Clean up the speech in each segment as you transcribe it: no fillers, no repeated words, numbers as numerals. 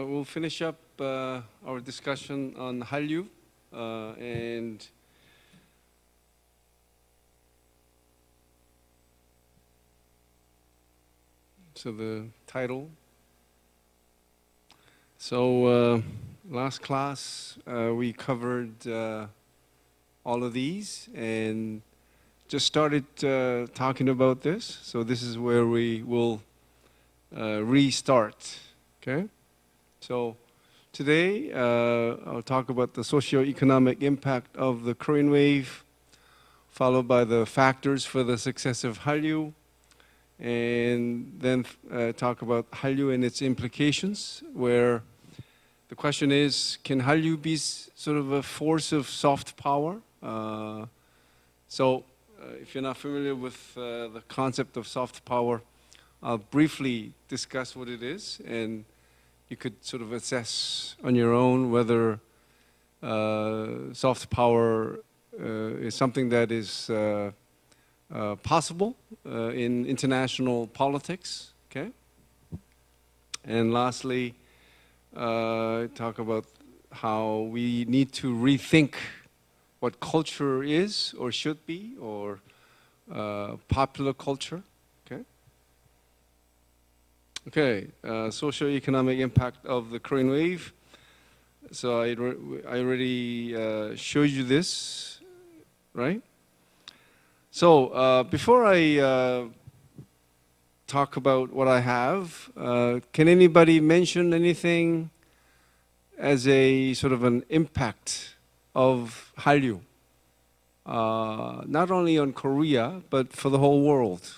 we'll finish up our discussion on Hallyu and so the title. So last class we covered all of these and just started talking about this. So this is where we will restart. Okay. So today I'll talk about the socio-economic impact of the Korean wave, followed by the factors for the success of Hallyu, and then talk about Hallyu and its implications, where the question is, can Hallyu be sort of a force of soft power? If you're not familiar with the concept of soft power, I'll briefly discuss what it is, and you could sort of assess on your own whether soft power is something that is possible in international politics. Okay. And lastly, talk about how we need to rethink what culture is or should be, or popular culture. Okay. Okay, socio-economic impact of the Korean wave. So I already showed you this, right? So before I talk about what I have, can anybody mention anything as a sort of an impact of Hallyu? Not only on Korea, but for the whole world.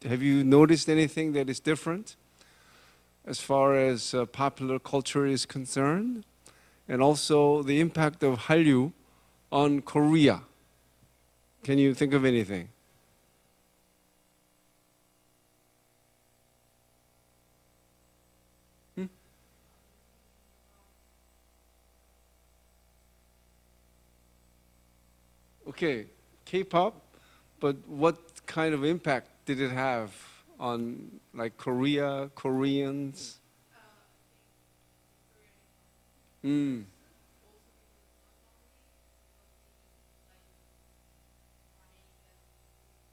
Have you noticed anything that is different as far as popular culture is concerned? And also the impact of Hallyu on Korea. Can you think of anything? Okay, K-pop, but what kind of impact did it have on like Korea, Koreans?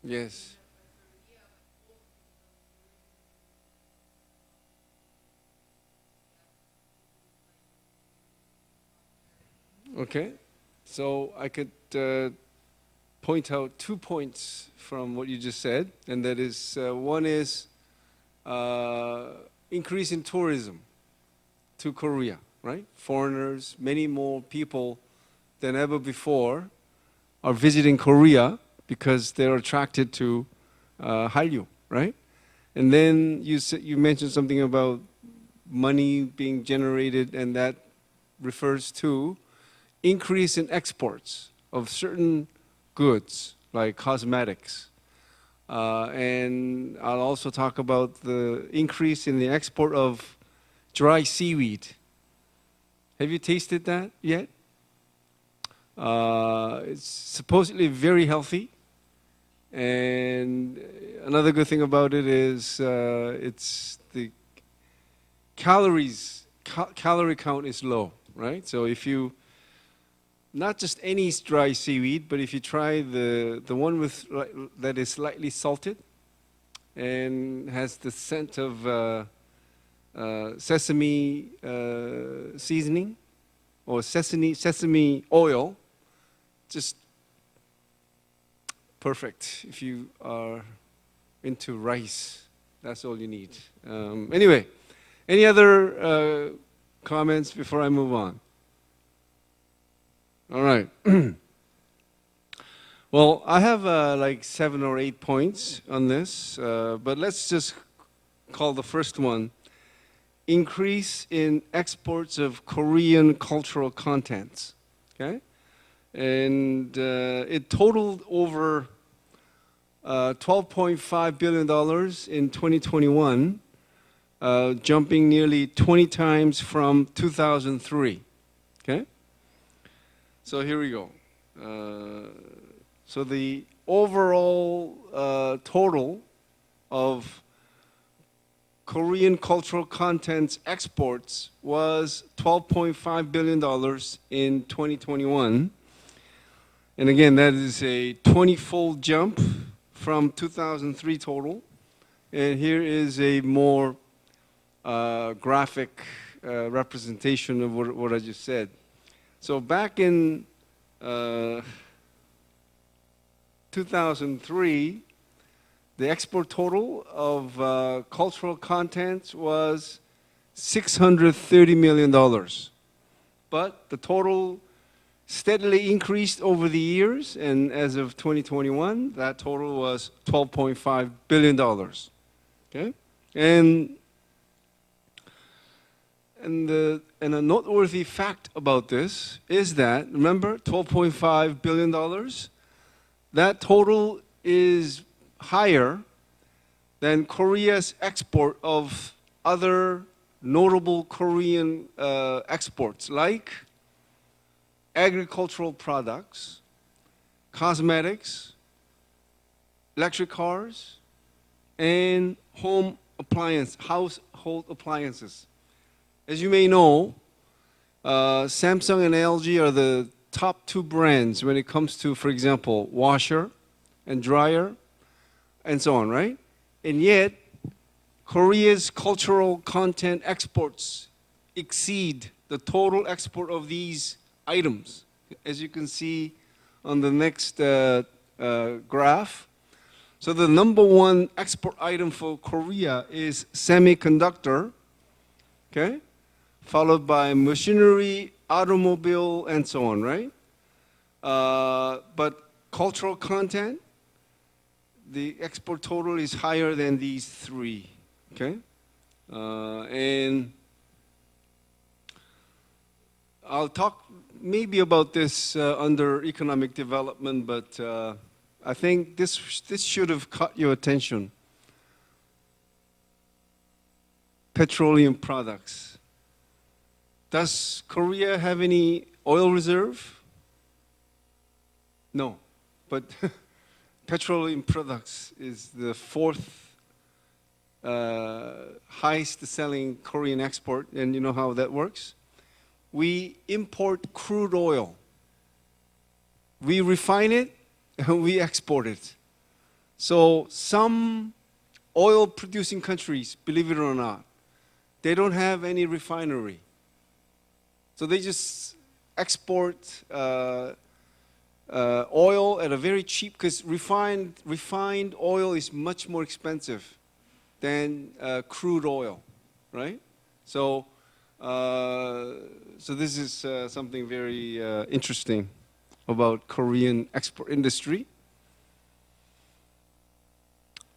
Yes. Okay, so I could point out 2 points from what you just said, and that is one is increase in tourism to Korea, right? Foreigners, many more people than ever before are visiting Korea because they're attracted to Hallyu, right? And then you mentioned something about money being generated, and that refers to increase in exports of certain goods like cosmetics. And I'll also talk about the increase in the export of dry seaweed. Have you tasted that yet? It's supposedly very healthy. And another good thing about it is it's the calorie count is low, right? So if you, not just any dry seaweed, but if you try the one with that is slightly salted and has the scent of sesame seasoning or sesame oil, just perfect if you are into rice. That's all you need. Anyway, any other comments before I move on? All right. Well, I have like 7 or 8 points on this, but let's just call the first one increase in exports of Korean cultural contents. Okay, and it totaled over $12.5 billion in 2021, jumping nearly 20 times from 2003. Okay. So here we go. So the overall total of Korean cultural contents exports was $12.5 billion in 2021. And again, that is a 20-fold jump from 2003 total. And here is a more graphic representation of what I just said. So back in 2003, the export total of cultural content was $630 million. But the total steadily increased over the years, and as of 2021, that total was $12.5 billion. Okay? And a noteworthy fact about this is that, remember, $12.5 billion, that total is higher than Korea's export of other notable Korean exports like agricultural products, cosmetics, electric cars, and household appliances. As you may know, Samsung and LG are the top two brands when it comes to, for example, washer and dryer, and so on, right? And yet, Korea's cultural content exports exceed the total export of these items. As you can see on the next graph. So the number one export item for Korea is semiconductor, okay? Followed by machinery, automobile, and so on, right? But cultural content, the export total is higher than these three, okay? And I'll talk maybe about this under economic development, but I think this should have caught your attention. Petroleum products. Does Korea have any oil reserve? No, but petroleum products is the fourth highest selling Korean export, and you know how that works? We import crude oil. We refine it and we export it. So some oil producing countries, believe it or not, they don't have any refinery. So they just export oil at a very cheap, because refined oil is much more expensive than crude oil, right? So this is something very interesting about Korean export industry.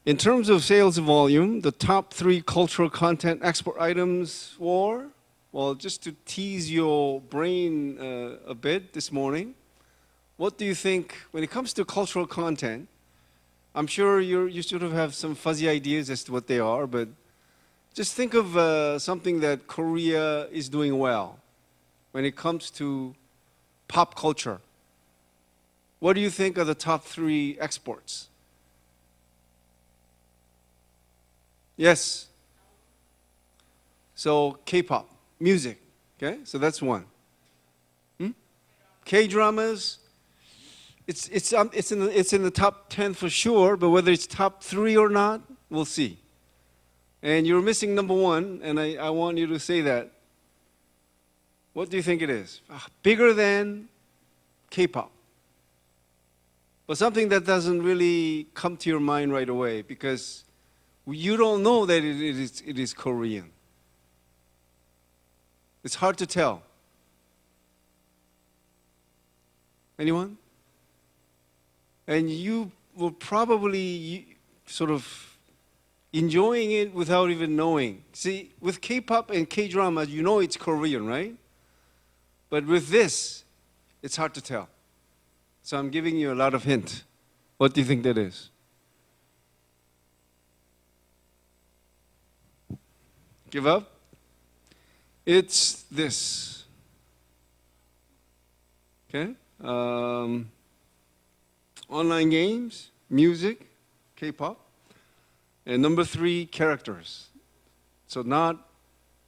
In terms of sales volume, the top three cultural content export items were, well, just to tease your brain a bit this morning, what do you think, when it comes to cultural content, I'm sure you sort of have some fuzzy ideas as to what they are, but just think of something that Korea is doing well when it comes to pop culture. What do you think are the top three exports? Yes. So K-pop, music, okay? So that's one. K-dramas, it's in the top 10 for sure, but whether it's top 3 or not, we'll see. And you're missing number 1, and I want you to say that. What do you think it is? Bigger than K-pop. But something that doesn't really come to your mind right away, because you don't know that it is Korean. It's hard to tell. Anyone? And you will probably sort of enjoying it without even knowing. See, with K-pop and K-drama, you know it's Korean, right? But with this, it's hard to tell. So I'm giving you a lot of hint. What do you think that is? Give up? It's this. Okay? Online games, music, K-pop. And number 3, characters. So not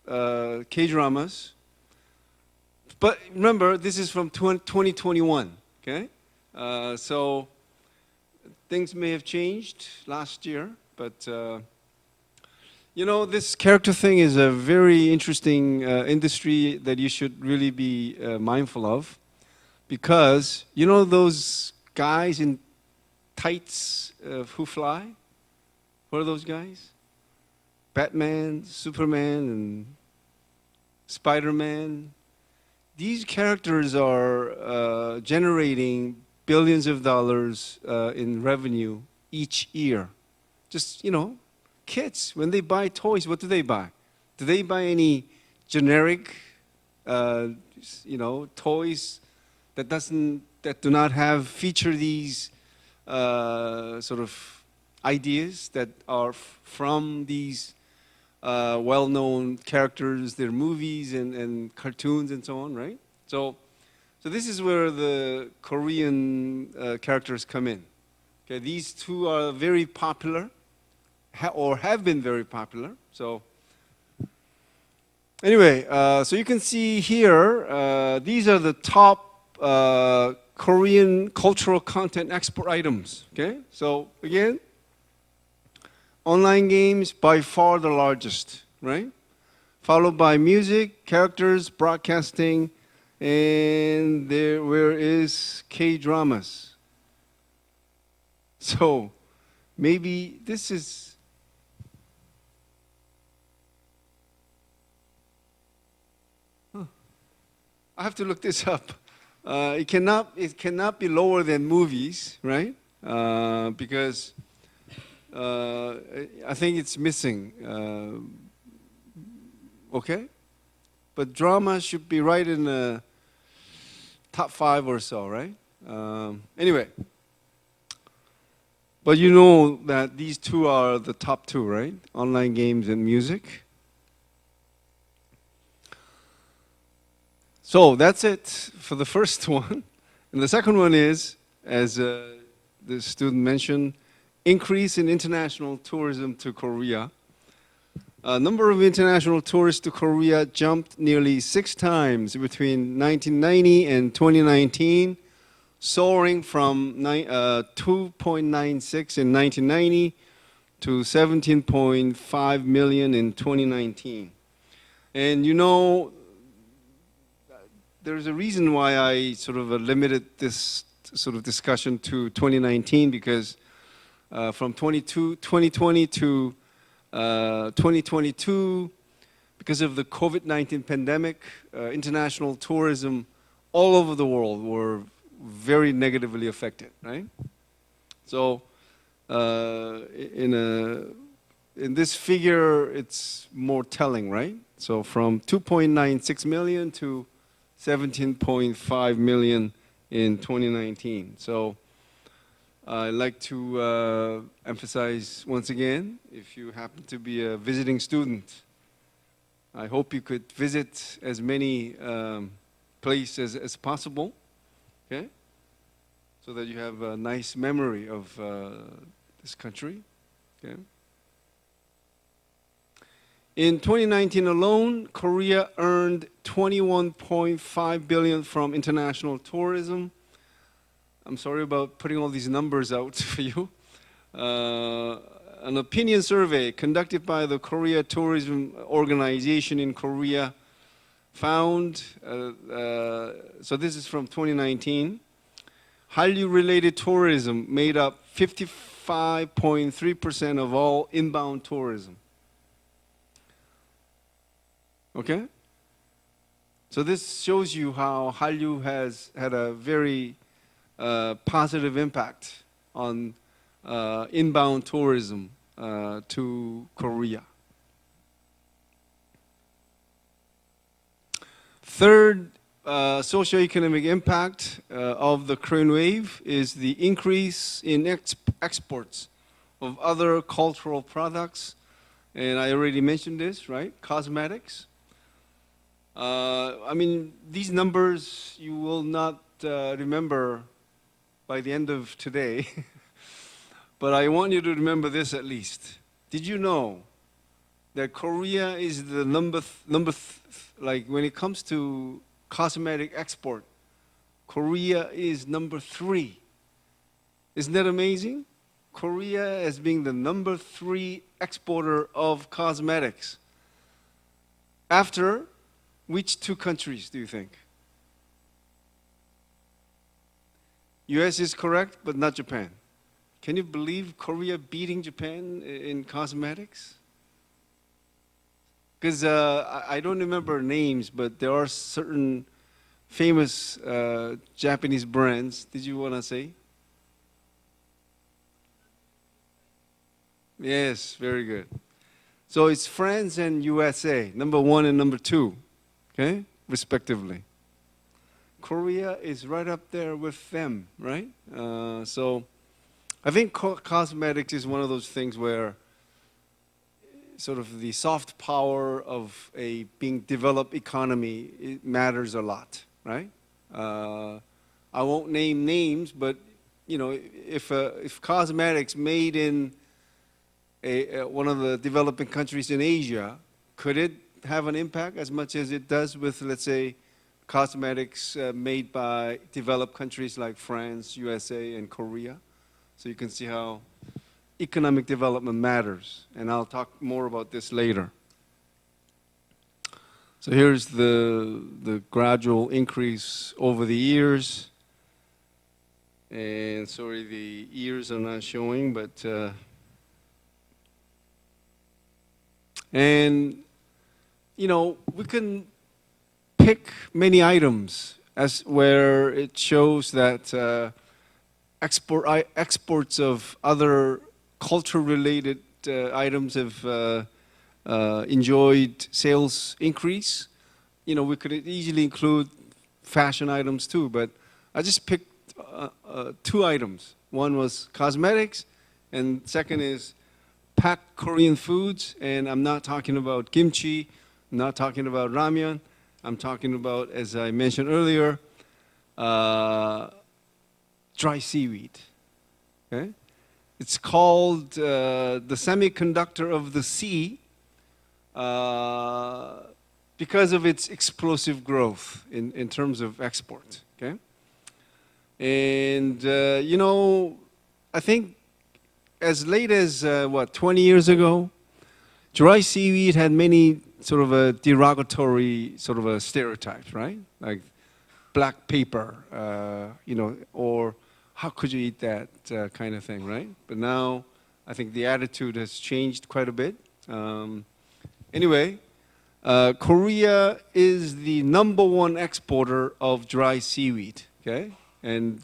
K-dramas. But remember, this is from 2021, okay? So things may have changed last year, but you know, this character thing is a very interesting industry that you should really be mindful of, because you know those guys in tights who fly? What are those guys? Batman, Superman, and Spider-Man. These characters are generating billions of dollars in revenue each year. Just, you know, kids, when they buy toys, what do they buy? Do they buy any generic, you know, toys that do not have feature these sort of ideas that are from these well-known characters, their movies and cartoons and so on, right? So this is where the Korean characters come in. Okay, these two are very popular, or have been very popular. So anyway, so you can see here, these are the top Korean cultural content export items. Okay, so again, online games by far the largest, right? Followed by music, characters, broadcasting, and where is K-dramas. So maybe this is I have to look this up. It cannot be lower than movies, right? Because I think it's missing. Okay, but drama should be right in the top 5 or so, right? Anyway, but you know that these two are the top 2, right? Online games and music. So that's it for the first one. And the second one is, as the student mentioned, increase in international tourism to Korea. Number of international tourists to Korea jumped nearly 6 times between 1990 and 2019, soaring from 2.96 in 1990 to 17.5 million in 2019. And you know, there's a reason why I sort of limited this sort of discussion to 2019, because from 2020 to 2022, because of the COVID-19 pandemic, international tourism all over the world were very negatively affected, right? So in this figure, it's more telling, right? So from 2.96 million to 17.5 million in 2019. So I'd like to emphasize once again, if you happen to be a visiting student, I hope you could visit as many places as possible, okay? So that you have a nice memory of this country, okay? In 2019 alone, Korea earned 21.5 billion from international tourism. I'm sorry about putting all these numbers out for you. An opinion survey conducted by the Korea Tourism Organization in Korea found, so this is from 2019, Hallyu-related tourism made up 55.3% of all inbound tourism. Okay? So this shows you how Hallyu has had a very positive impact on inbound tourism to Korea. Third socioeconomic impact of the Korean wave is the increase in exports of other cultural products. And I already mentioned this, right? Cosmetics. I mean, these numbers you will not remember by the end of today, but I want you to remember this at least. Did you know that Korea is the like when it comes to cosmetic export, Korea is number 3. Isn't that amazing? Korea as being the number 3 exporter of cosmetics. After which 2 countries do you think? US is correct, but not Japan. Can you believe Korea beating Japan in cosmetics? Because I don't remember names, but there are certain famous Japanese brands. Did you want to say? Yes, very good. So it's France and USA, number 1 and number 2, okay, respectively. Korea is right up there with them, right? So I think cosmetics is one of those things where sort of the soft power of a being developed economy, it matters a lot, right? I won't name names, but you know, if cosmetics made in one of the developing countries in Asia, could it have an impact as much as it does with, let's say, cosmetics made by developed countries like France, USA, and Korea? So you can see how economic development matters, and I'll talk more about this later. So here's the gradual increase over the years, and sorry, the years are not showing, but and you know, we can pick many items as where it shows that exports of other culture-related items have enjoyed sales increase. You know, we could easily include fashion items too, but I just picked 2 items. One was cosmetics, and second is packed Korean foods. And I'm not talking about kimchi, I'm not talking about ramyeon. I'm talking about, as I mentioned earlier, dry seaweed. Okay? It's called the semiconductor of the sea because of its explosive growth in terms of export. Okay? And, you know, I think as late as, 20 years ago, dry seaweed had many sort of a derogatory sort of a stereotypes, right? Like black paper, you know, or how could you eat that kind of thing, right? But now I think the attitude has changed quite a bit. Anyway, Korea is the number 1 exporter of dry seaweed, okay? And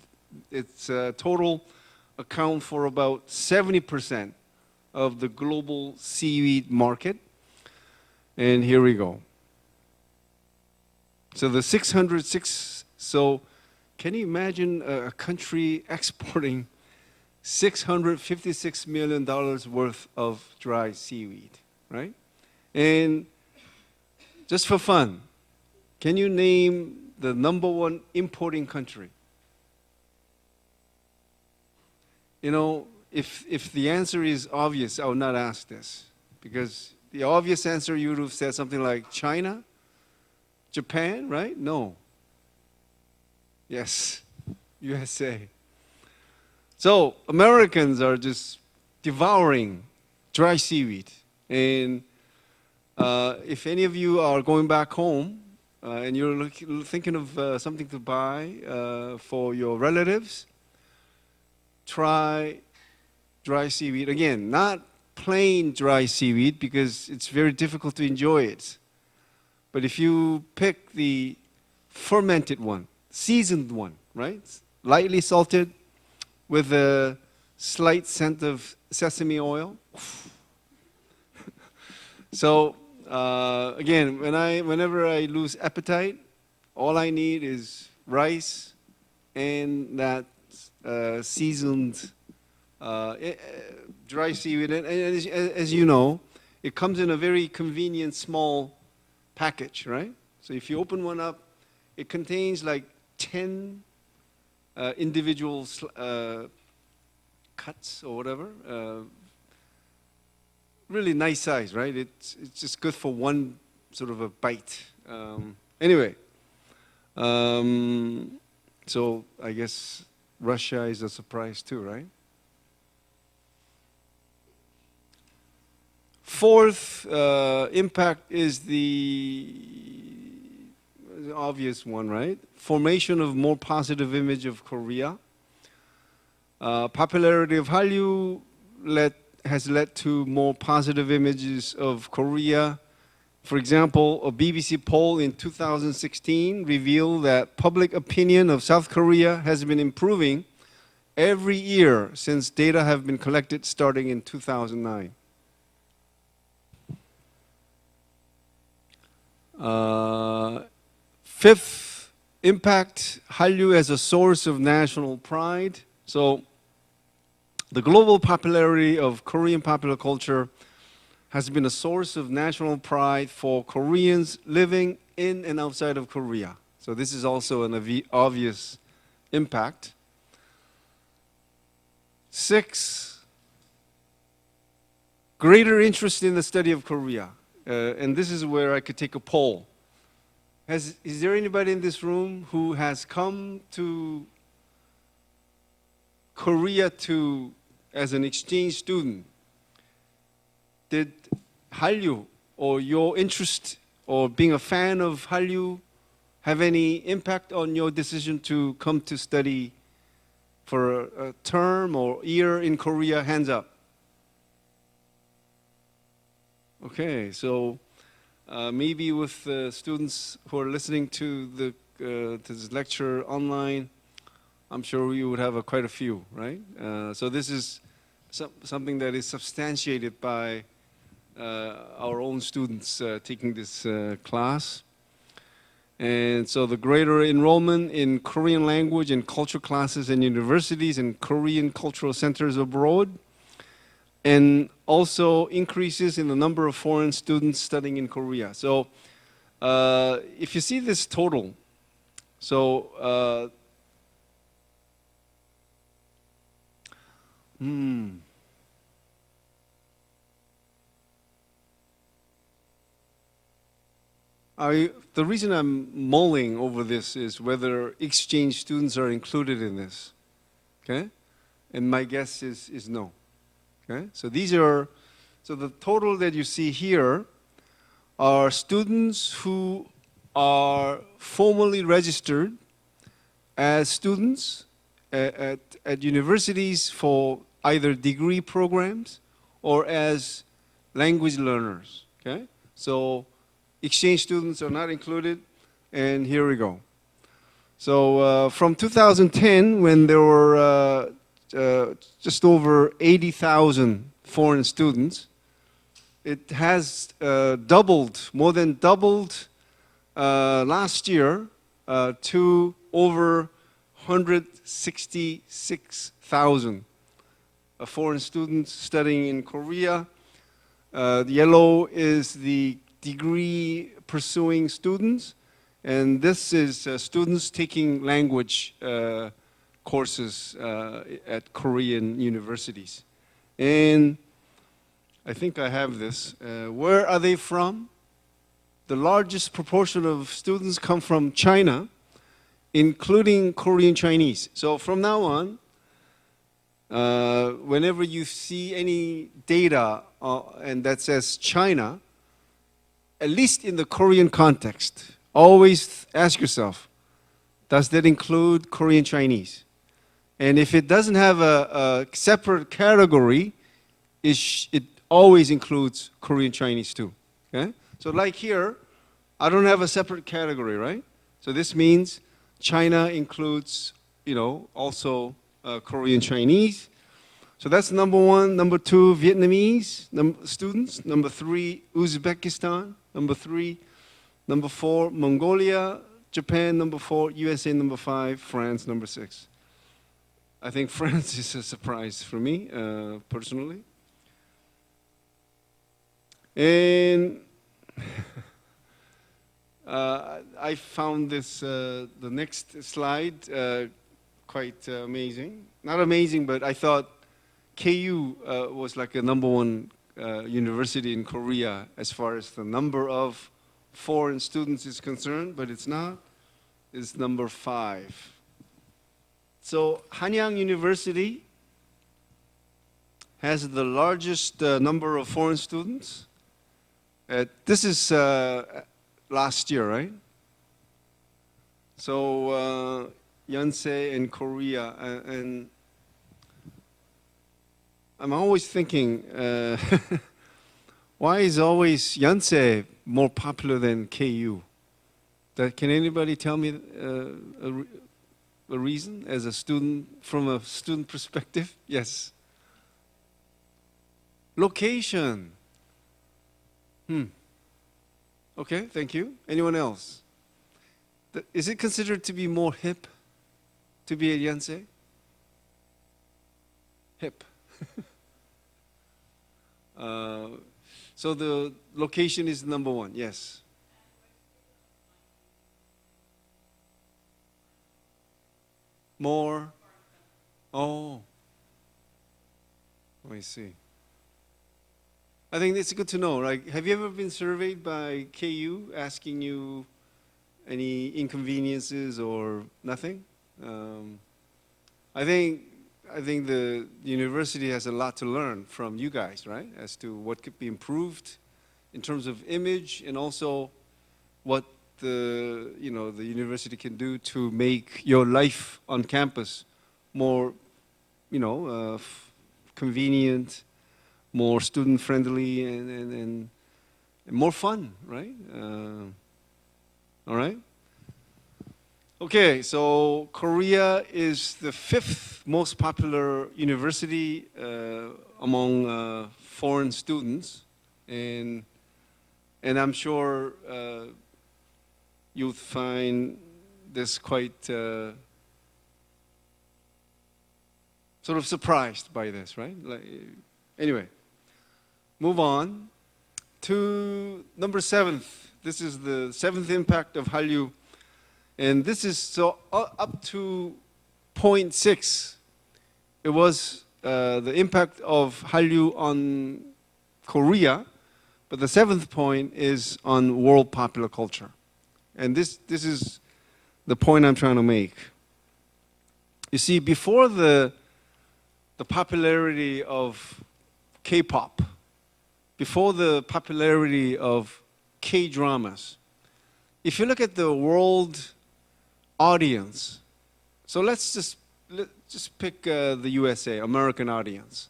its total account for about 70% of the global seaweed market. And here we go. So the 606, so can you imagine a country exporting $656 million worth of dry seaweed, right? And just for fun, can you name the number 1 importing country? You know, if the answer is obvious, I would not ask this, because the obvious answer, you would have said something like China, Japan, right? No. Yes, USA. So Americans are just devouring dry seaweed. And if any of you are going back home and you're thinking of something to buy for your relatives, try dry seaweed. Again, not plain dry seaweed because it's very difficult to enjoy it. But if you pick the fermented one, seasoned one, right? Lightly salted with a slight scent of sesame oil. So again, whenever I lose appetite, all I need is rice and that seasoned dry seaweed. And as you know, it comes in a very convenient small package, right? So if you open one up, it contains like 10 individual cuts or whatever, really nice size, right? It's just good for one sort of a bite. Anyway, so I guess Russia is a surprise too, right? Fourth impact is the obvious one, right? Formation of more positive image of Korea. Popularity of Hallyu has led to more positive images of Korea. For example, a BBC poll in 2016 revealed that public opinion of South Korea has been improving every year since data have been collected starting in 2009. Fifth impact, Hallyu as a source of national pride. So the global popularity of Korean popular culture has been a source of national pride for Koreans living in and outside of Korea. So this is also an obvious impact. Six, greater interest in the study of Korea. And this is where I could take a poll. Is there anybody in this room who has come to Korea as an exchange student? Did Hallyu or your interest or being a fan of Hallyu have any impact on your decision to come to study for a term or year in Korea? Hands up. Okay, so maybe with the students who are listening to this lecture online, I'm sure you would have quite a few, right? So this is something that is substantiated by our own students taking this class. And so the greater enrollment in Korean language and culture classes in universities and Korean cultural centers abroad, and also increases in the number of foreign students studying in Korea. So if you see this total, so the reason I'm mulling over this is whether exchange students are included in this, okay? And my guess is no, okay? So the total that you see here are students who are formally registered as students at universities for either degree programs or as language learners, okay? So exchange students are not included, and here we go. So from 2010, when there were just over 80,000 foreign students, it has doubled, more than doubled last year to over 166,000 foreign students studying in Korea. The yellow is the degree pursuing students, and this is students taking language courses at Korean universities. And I think I have this. Where are they from? The largest proportion of students come from China, including Korean Chinese. So from now on, whenever you see any data and that says China, at least in the Korean context, always ask yourself, does that include Korean Chinese? And if it doesn't have a separate category, it always includes Korean Chinese too, okay? So like here, I don't have a separate category, right? So this means China includes, also Korean Chinese. So that's number one. Number two, Vietnamese students. Number three, Uzbekistan. Number four, Mongolia. Japan, number four. USA, number five. France, number six. I think France is a surprise for me, personally. And I found this, the next slide, quite amazing. Not amazing, but I thought KU was like a number one university in Korea as far as the number of foreign students is concerned, but it's not. It's number 5. So Hanyang University has the largest number of foreign students. This is last year, right? So Yonsei in Korea, and I'm always thinking, why is always Yonsei more popular than KU? Can anybody tell me a reason as a student, from a student perspective? Yes. Location. Okay, thank you. Anyone else? Is it considered to be more hip to be at Yonsei? Hip. So the location is number 1, yes. More? Oh. I see. I think it's good to know. Like, have you ever been surveyed by KU asking you any inconveniences or nothing? I think the university has a lot to learn from you guys, right? As to what could be improved in terms of image, and also what the university can do to make your life on campus more, convenient, more student friendly, and more fun, right? All right. Okay, so Korea is the 5th most popular university among foreign students, and I'm sure you'll find this quite sort of surprised by this, right? Anyway, move on to number 7. This is the 7th impact of Hallyu. And this is so up to 0.6. It was the impact of Hallyu on Korea, but the 7th point is on world popular culture. And this is the point I'm trying to make. You see, before the popularity of K-pop, before the popularity of K-dramas, if you look at the world audience, so let's just pick the USA, American audience.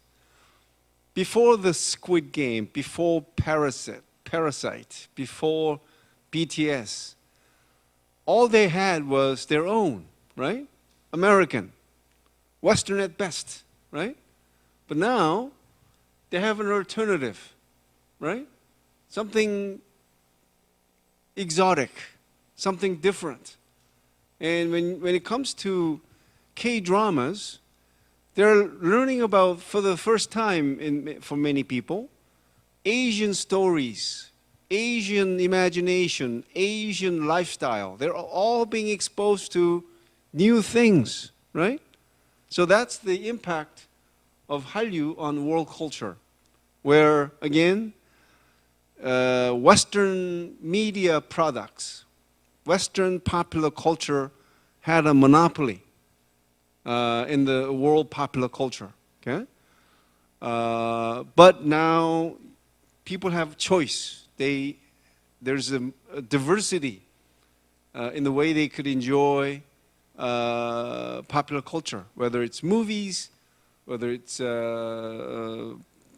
Before the Squid Game, before Parasite, before BTS, all they had was their own, right? American, Western at best, right? But now they have an alternative, right? Something exotic, something different. And when it comes to K-dramas, they're learning about, for the first time for many people, Asian stories, Asian imagination, Asian lifestyle. They're all being exposed to new things, right? So that's the impact of Hallyu on world culture, where, again, Western media products, Western popular culture had a monopoly in the world popular culture, okay? But now people have choice. There's a diversity in the way they could enjoy popular culture, whether it's movies, whether it's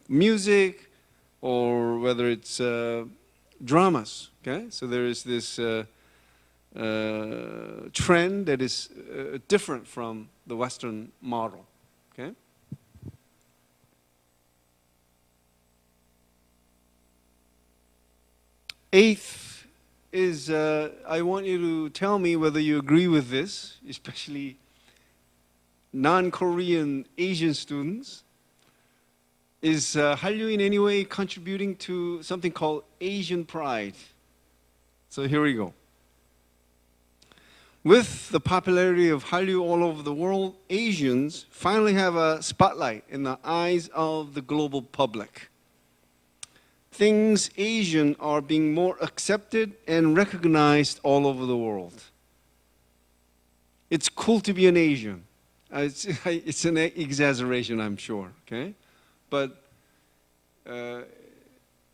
music, or whether it's dramas, okay? So there is this trend that is different from the Western model, okay? Eighth is, I want you to tell me whether you agree with this, especially non-Korean Asian students. Is Hallyu in any way contributing to something called Asian pride? So here we go. With the popularity of Hallyu all over the world, Asians finally have a spotlight in the eyes of the global public. things Asian are being more accepted and recognized all over the world. It's cool to be an Asian. It's an exaggeration, I'm sure, okay? But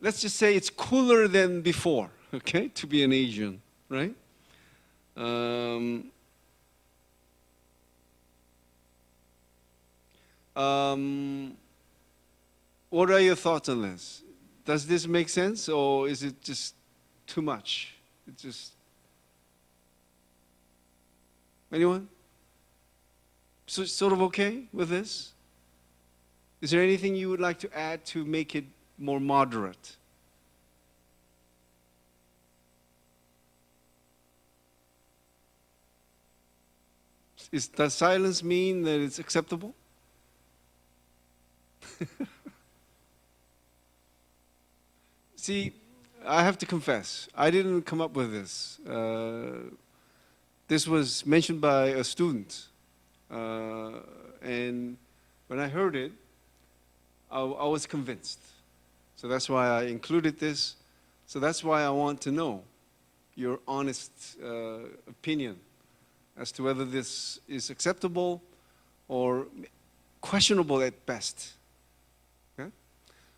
let's just say it's cooler than before, okay, to be an Asian, right? What are your thoughts on this? Does this make sense, or is it just too much? It's just anyone? So sort of okay with this? Is there anything you would like to add to make it more moderate? Does silence mean that it's acceptable? See, I have to confess, I didn't come up with this. This was mentioned by a student. And when I heard it, I was convinced. So that's why I included this. So that's why I want to know your honest opinion as to whether this is acceptable or questionable at best. Okay?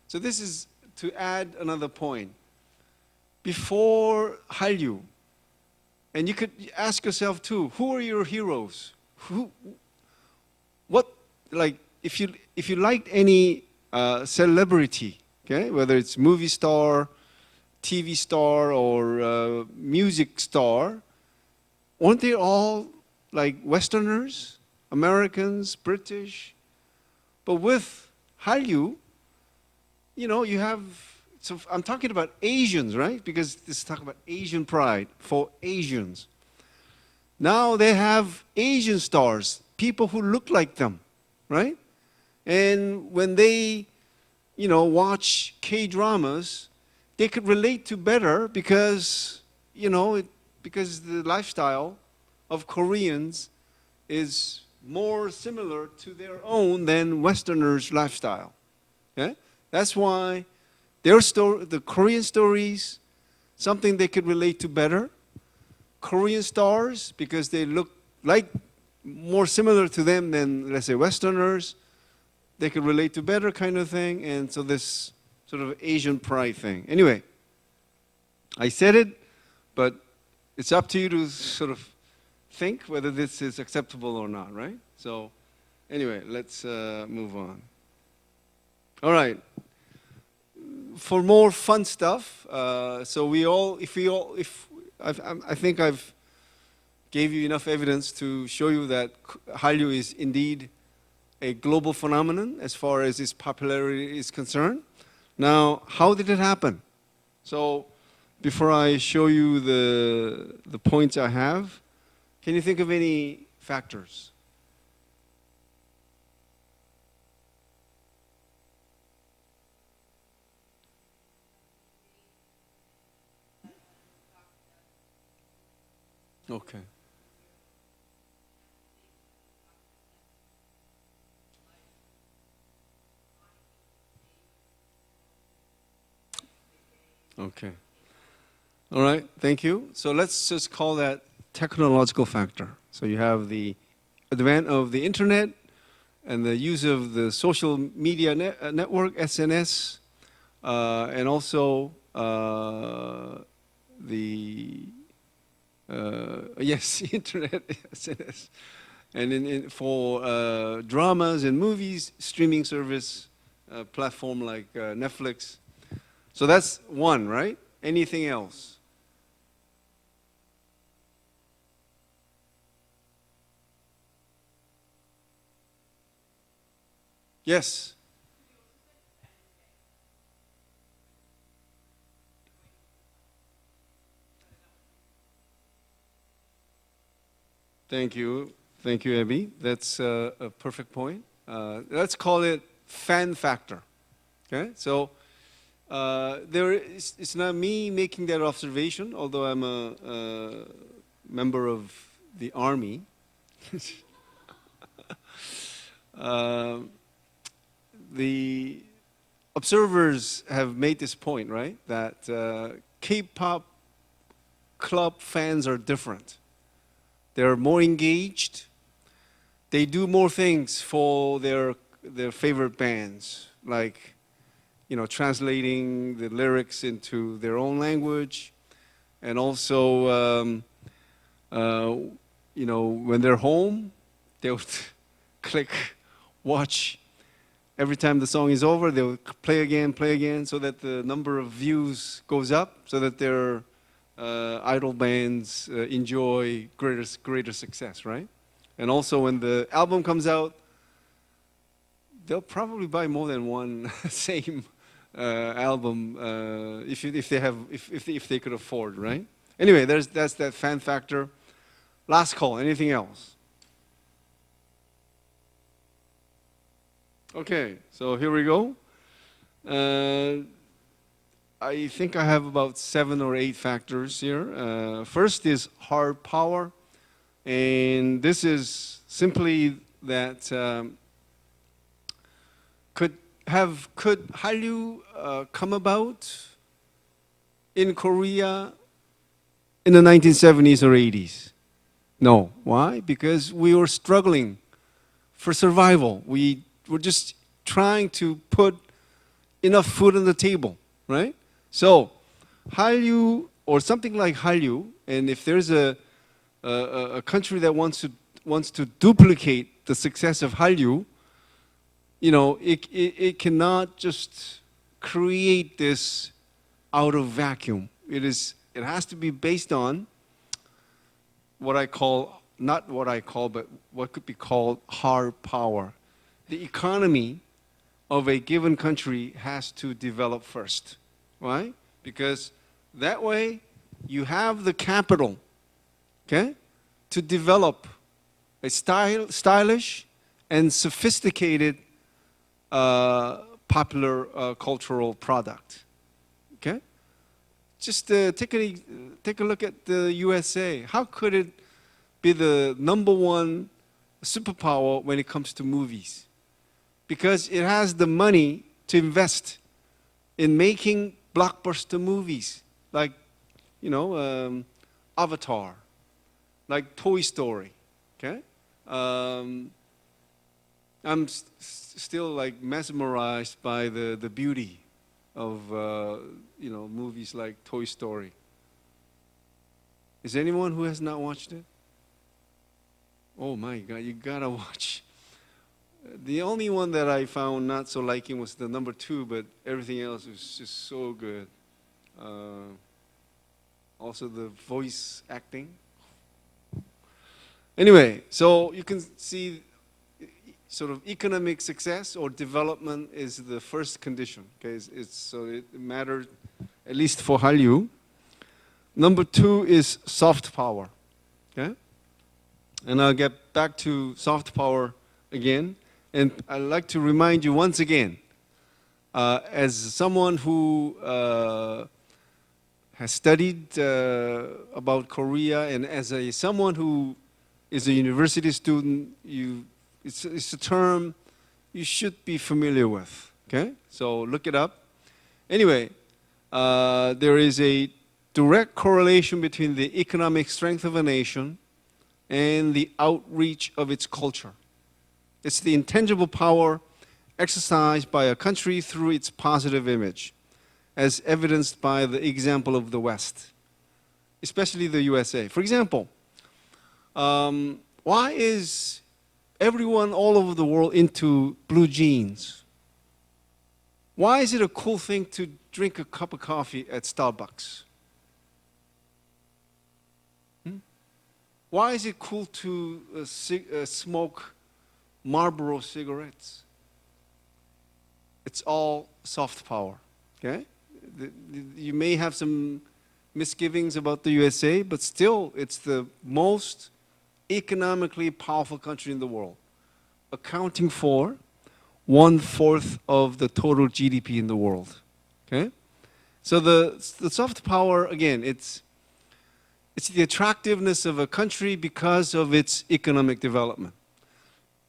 So this is to add another point. Before Hallyu, and you could ask yourself too, who are your heroes? What, like, if you liked any celebrity, okay, whether it's movie star, TV star, or music star, weren't they all like Westerners, Americans, British? But with Hallyu, you know, you have, so I'm talking about Asians, right? Because this is talking about Asian pride for Asians. Now they have Asian stars, people who look like them, right? And when they, you know, watch K-dramas, they could relate to better because, you know, because the lifestyle of Koreans is more similar to their own than Westerners' lifestyle. Okay? That's why the Korean stories, something they could relate to better. Korean stars, because they look like more similar to them than, let's say, Westerners, they could relate to better kind of thing. And so this sort of Asian pride thing. Anyway, I said it, but it's up to you to sort of think whether this is acceptable or not, right? So anyway, let's move on. All right. For more fun stuff, so I think I've gave you enough evidence to show you that Hallyu is indeed a global phenomenon as far as its popularity is concerned. Now, how did it happen? So, before I show you the points I have, can you think of any factors? Okay. Okay. All right, thank you. So let's just call that technological factor. So you have the advent of the internet and the use of the social media network, SNS, and also the, yes, internet, SNS. And for dramas and movies, streaming service, platform like Netflix. So that's one, right? Anything else? Yes. Thank you. Thank you, Abby. That's a perfect point. Let's call it fan factor. Okay? So it's not me making that observation, although I'm a member of the army. Uh, the observers have made this point, right? That K-pop club fans are different. They're more engaged. They do more things for their favorite bands, like, you know, translating the lyrics into their own language, and also, you know, when they're home, they'll click watch. Every time the song is over, they'll play again, so that the number of views goes up, so that their idol bands enjoy greater success, right? And also, when the album comes out, they'll probably buy more than one same album if they could afford, right? Anyway, that's that fan factor. Last call. Anything else? Okay, so here we go. I think I have about 7 or 8 factors here. First is hard power, and this is simply that could Hallyu come about in Korea in the 1970s or 80s? No. Why? Because we were struggling for survival. We were just trying to put enough food on the table, right? So Hallyu, or something like Hallyu, and if there's a country that wants to duplicate the success of Hallyu, you know, it cannot just create this out of vacuum. It has to be based on what I call, not what I call, but what could be called hard power. The economy of a given country has to develop first. Why? Because that way you have the capital, okay, to develop a stylish and sophisticated popular cultural product. Okay? Just take a look at the USA. How could it be the #1 superpower when it comes to movies? Because it has the money to invest in making blockbuster movies, like, you know, Avatar, like Toy Story. Okay, I'm still like mesmerized by the beauty of you know, movies like Toy Story. Is there anyone who has not watched it? Oh my God, you gotta watch. The only one that I found not so liking was the #2, but everything else was just so good. Also the voice acting. Anyway, so you can see sort of economic success or development is the first condition. Okay, so it matters, at least for Hallyu. #2 is soft power. Okay, and I'll get back to soft power again. And I'd like to remind you once again, as someone who has studied about Korea, and as someone who is a university student, it's a term you should be familiar with. Okay, so look it up. Anyway, there is a direct correlation between the economic strength of a nation and the outreach of its culture. It's the intangible power exercised by a country through its positive image, as evidenced by the example of the West, especially the USA. For example, why is everyone all over the world into blue jeans? Why is it a cool thing to drink a cup of coffee at Starbucks? Why is it cool to smoke Marlboro cigarettes? It's all soft power, okay? You may have some misgivings about the USA, but still it's the most economically powerful country in the world, accounting for 1/4 of the total GDP in the world, okay? So the soft power, again, it's the attractiveness of a country because of its economic development.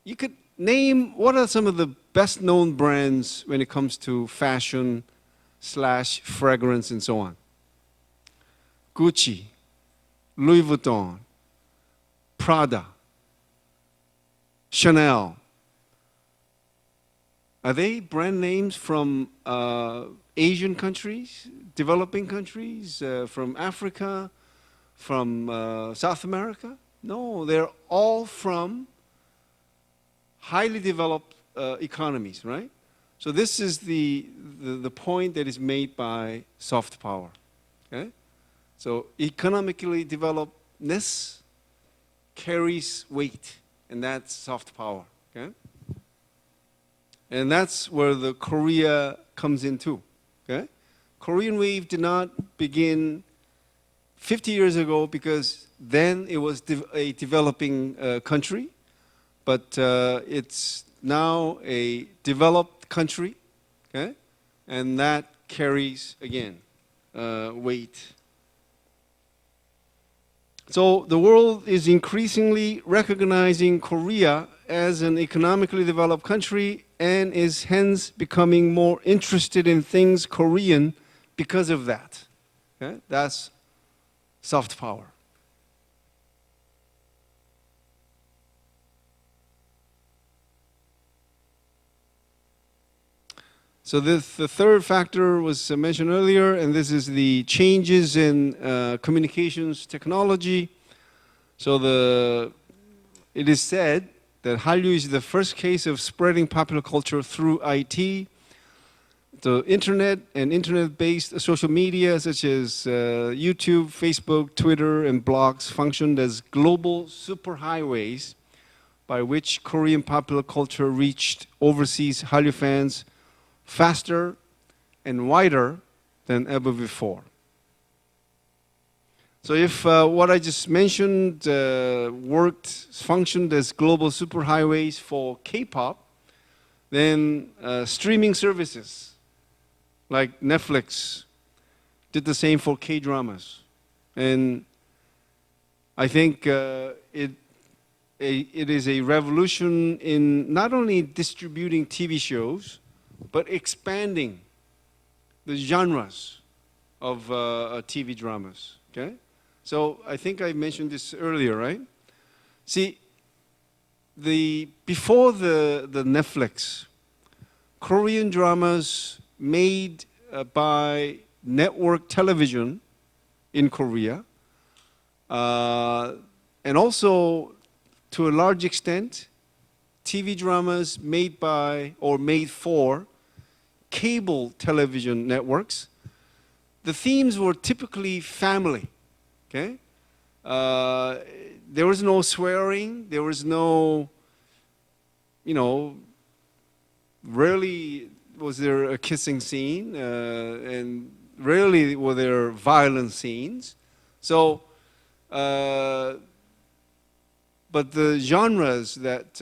You could name, what are some of the best known brands when it comes to fashion / fragrance and so on. Gucci, Louis Vuitton, Prada, Chanel. Are they brand names from Asian countries, developing countries, from Africa, from South America? No, they're all from highly developed economies, right? So this is the point that is made by soft power. Okay? So economically developedness carries weight, and that's soft power. Okay? And that's where the Korea comes in too. Okay? Korean wave did not begin 50 years ago because then it was a developing country, but it's now a developed country, okay? And that carries, again, weight. So the world is increasingly recognizing Korea as an economically developed country and is hence becoming more interested in things Korean because of that. Okay? That's soft power. So the third factor was mentioned earlier, and this is the changes in communications technology. So it is said that Hallyu is the first case of spreading popular culture through IT. The internet and internet-based social media such as YouTube, Facebook, Twitter, and blogs functioned as global superhighways by which Korean popular culture reached overseas Hallyu fans faster and wider than ever before. So if what I just mentioned functioned as global superhighways for K-pop, then streaming services like Netflix did the same for K-dramas. And I think it is a revolution in not only distributing TV shows, but expanding the genres of TV dramas, okay? So I think I mentioned this earlier, right? See, before the Netflix, Korean dramas made by network television in Korea, and also to a large extent, TV dramas made by or made for cable television networks, the themes were typically family, okay? There was no swearing, there was no, rarely was there a kissing scene, and rarely were there violent scenes. So, but the genres that,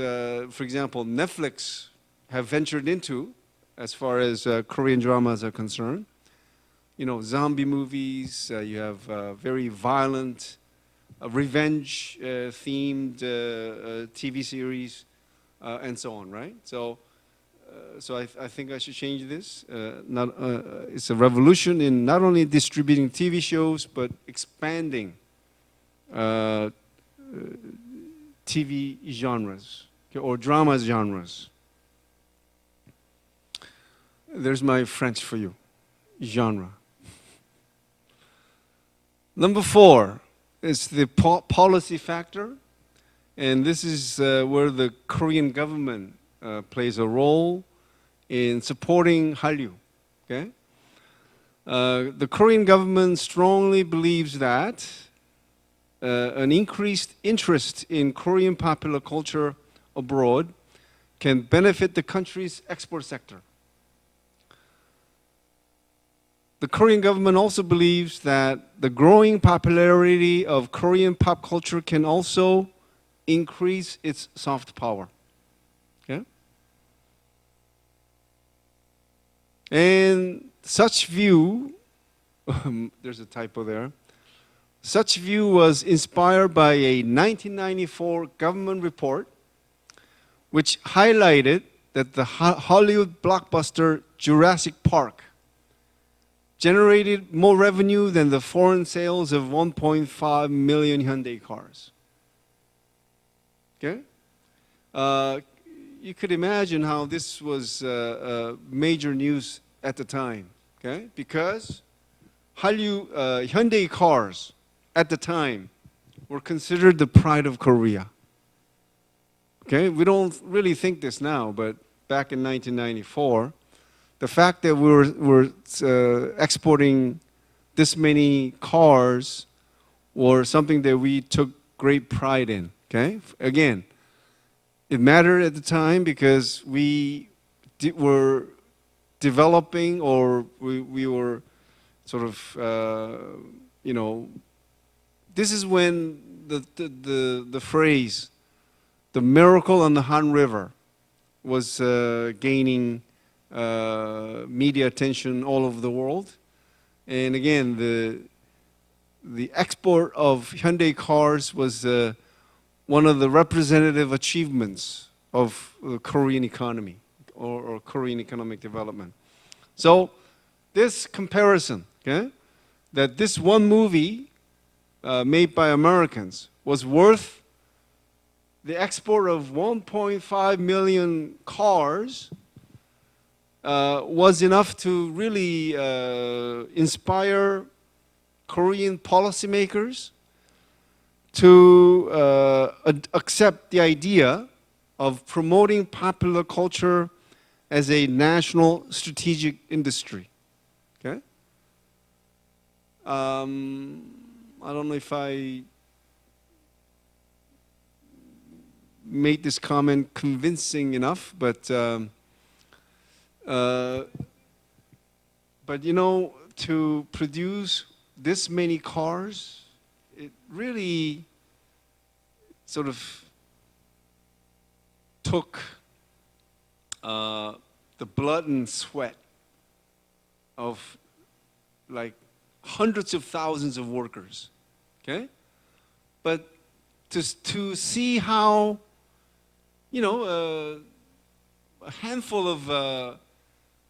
for example, Netflix have ventured into, as far as Korean dramas are concerned, zombie movies, you have very violent, revenge-themed TV series, and so on, right? So I think I should change this. It's a revolution in not only distributing TV shows, but expanding TV genres, or drama genres. There's my French for you, genre. Number 4 is the policy factor, and this is where the Korean government plays a role in supporting Hallyu. Okay? The Korean government strongly believes that an increased interest in Korean popular culture abroad can benefit the country's export sector. The Korean government also believes that the growing popularity of Korean pop culture can also increase its soft power. Okay? And such view, there's a typo there, such view was inspired by a 1994 government report which highlighted that the Hollywood blockbuster Jurassic Park generated more revenue than the foreign sales of 1.5 million Hyundai cars. Okay? You could imagine how this was major news at the time. Okay? Because Hyundai cars at the time were considered the pride of Korea. Okay? We don't really think this now, but back in 1994, the fact that we were exporting this many cars were something that we took great pride in. Okay? Again, it mattered at the time because we were developing, or we were sort of, this is when the phrase, the miracle on the Han River, was gaining media attention all over the world. And again, the export of Hyundai cars was one of the representative achievements of the Korean economy or Korean economic development. So this comparison, okay, that this one movie made by Americans was worth the export of 1.5 million cars was enough to really inspire Korean policymakers to accept the idea of promoting popular culture as a national strategic industry. Okay? I don't know if I made this comment convincing enough, but you know, to produce this many cars, it really sort of took the blood and sweat of like hundreds of thousands of workers, okay? But to see how, you know, a handful of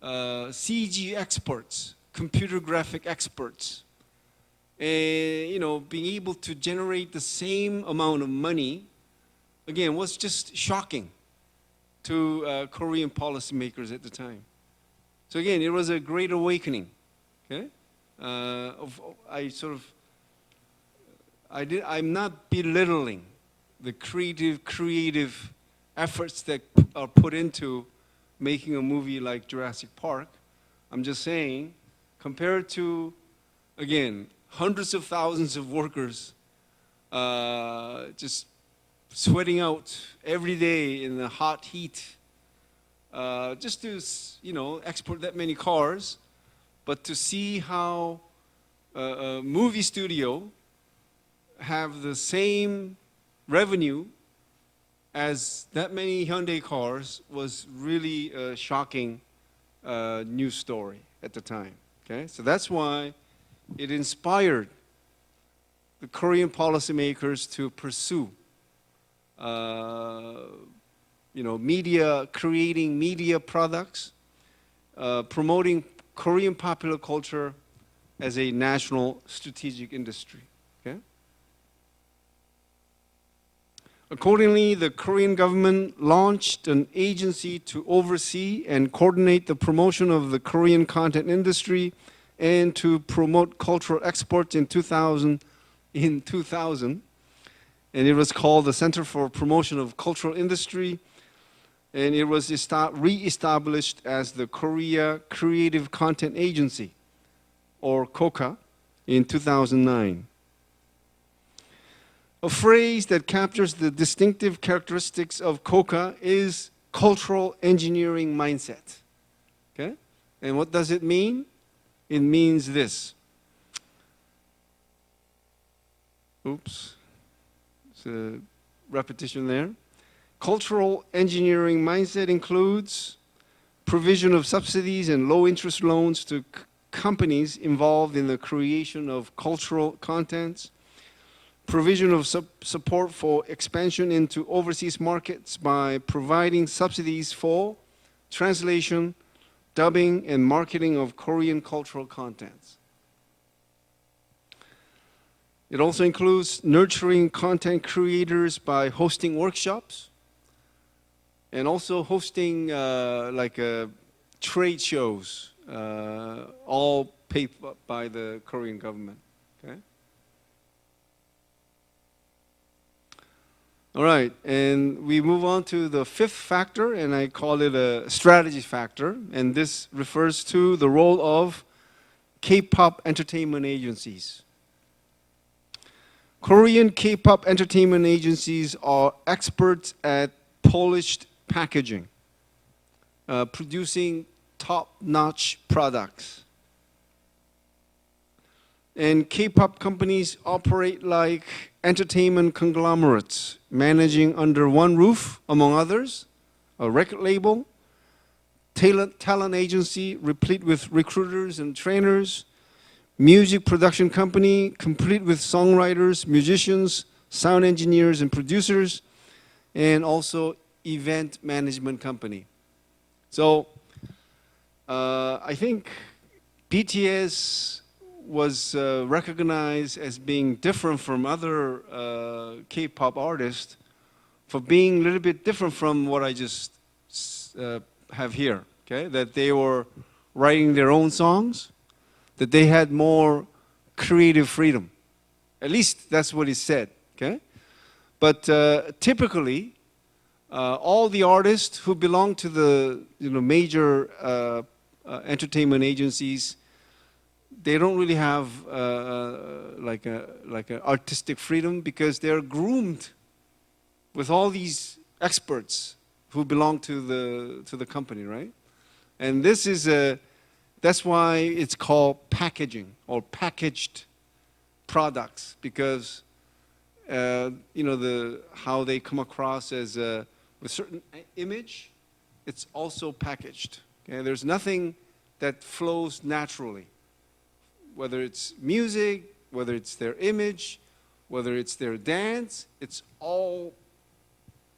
CG experts, computer graphic experts, you know, being able to generate the same amount of money, again, was just shocking to Korean policymakers at the time. So again, it was a great awakening. Okay, I'm not belittling the creative efforts that are put into making a movie like Jurassic Park. I'm just saying, compared to, again, hundreds of thousands of workers just sweating out every day in the hot heat, just to, you know, export that many cars, but to see how a movie studio have the same revenue as that many Hyundai cars was really a shocking news story at the time. Okay, so that's why it inspired the Korean policymakers to pursue, you know, media, creating media products, promoting Korean popular culture as a national strategic industry. Okay? Accordingly, the Korean government launched an agency to oversee and coordinate the promotion of the Korean content industry and to promote cultural exports in 2000. And it was called the Center for Promotion of Cultural Industry, and it was re-established as the Korea Creative Content Agency, or Kuocw, in 2009. A phrase that captures the distinctive characteristics of Kuocw is cultural engineering mindset. Okay? And what does it mean? It means this. Oops. It's a repetition there. Cultural engineering mindset includes provision of subsidies and low-interest loans to companies involved in the creation of cultural contents, provision of support for expansion into overseas markets by providing subsidies for translation, dubbing, and marketing of Korean cultural contents. It also includes nurturing content creators by hosting workshops and also hosting trade shows, all paid by the Korean government. Okay. All right, and we move on to the fifth factor, and I call it a strategy factor, and this refers to the role of K-pop entertainment agencies. Korean K-pop entertainment agencies are experts at polished packaging, producing top-notch products. And K-pop companies operate like entertainment conglomerates, managing under one roof, among others, a record label, talent agency replete with recruiters and trainers, music production company complete with songwriters, musicians, sound engineers, and producers, and also event management company. So I think BTS was recognized as being different from other K-pop artists for being a little bit different from what I just have here, okay? That they were writing their own songs, that they had more creative freedom. At least that's what he said, okay? But typically, all the artists who belong to the major entertainment agencies, they don't really have like a artistic freedom because they're groomed with all these experts who belong to the company, right? And this is that's why it's called packaging or packaged products, because how they come across as a certain image, it's also packaged. Okay? There's nothing that flows naturally. Whether it's music, whether it's their image, whether it's their dance, it's all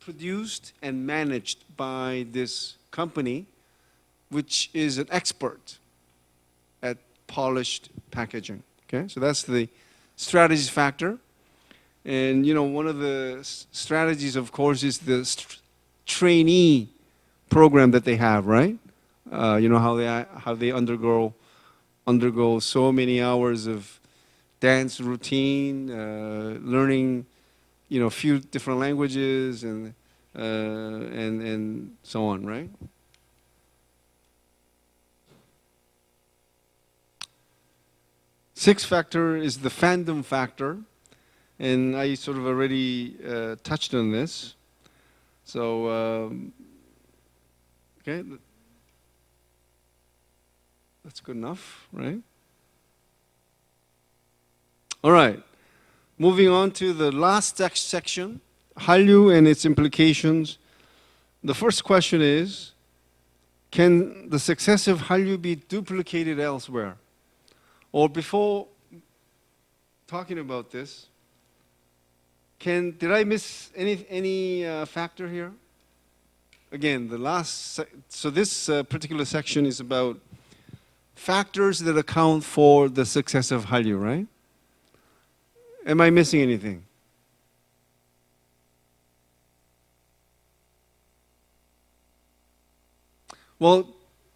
produced and managed by this company, which is an expert at polished packaging. Okay, so that's the strategy factor. And one of the strategies, of course, is the trainee program that they have, right? How they undergo so many hours of dance routine, learning, a few different languages, and so on, right? Sixth factor is the fandom factor, and I sort of already touched on this. So, okay. That's good enough, right? All right. Moving on to the last section, Hallyu and its implications. The first question is, can the success of Hallyu be duplicated elsewhere? Or before talking about this, did I miss any factor here? Again, so this particular section is about factors that account for the success of Hallyu, right? Am I missing anything? Well,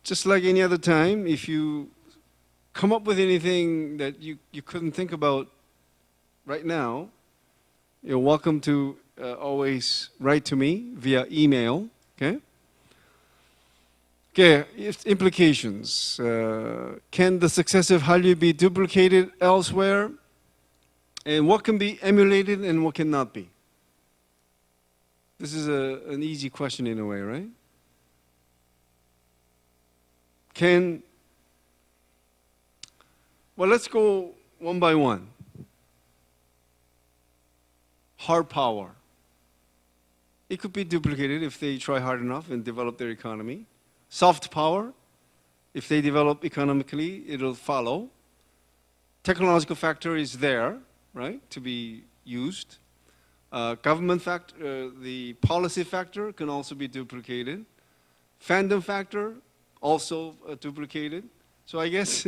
just like any other time, if you come up with anything that you couldn't think about right now, you're welcome to always write to me via email, okay? Okay, implications. Can the success of Hallyu be duplicated elsewhere? And what can be emulated and what cannot be? This is an easy question in a way, right? Well, let's go one by one. Hard power. It could be duplicated if they try hard enough and develop their economy. Soft power, if they develop economically, it'll follow. Technological factor is there, right, to be used. Government factor, the policy factor can also be duplicated. Fandom factor, also duplicated. So I guess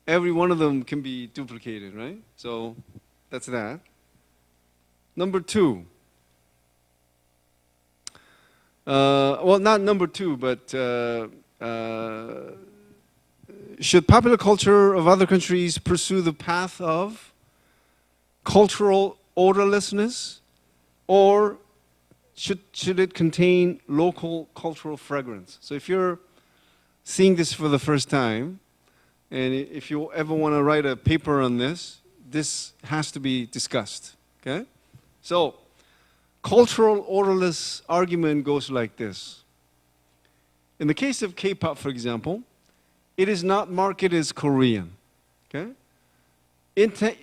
every one of them can be duplicated, right? So that's that. Number two. Well, not number two, but should popular culture of other countries pursue the path of cultural odorlessness, or should it contain local cultural fragrance? So if you're seeing this for the first time, and if you ever want to write a paper on this, this has to be discussed, okay? So, cultural odorless argument goes like this. In the case of K-pop, for example, it is not marketed as Korean, okay?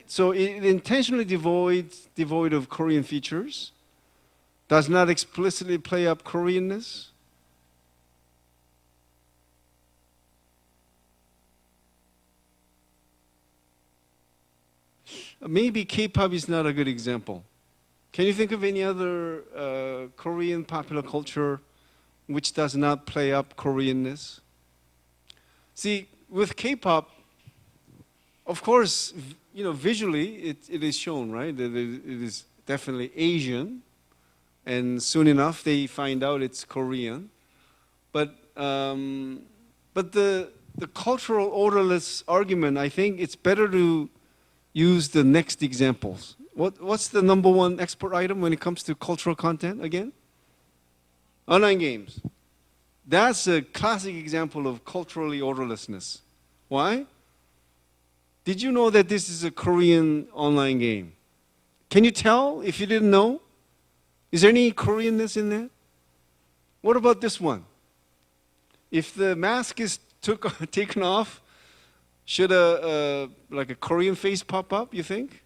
So it intentionally devoid of Korean features, does not explicitly play up Koreanness. Maybe K-pop is not a good example. Can you think of any other Korean popular culture which does not play up Koreanness? See, with K-pop, of course, you know, visually it is shown, right? That it is definitely Asian, and soon enough they find out it's Korean. But the cultural odorless argument, I think it's better to use the next examples. What's the number one export item when it comes to cultural content again? Online games. That's a classic example of culturally odorlessness. Why? Did you know that this is a Korean online game? Can you tell if you didn't know? Is there any Koreanness in there? What about this one? If the mask is taken off, should like a Korean face pop up, you think?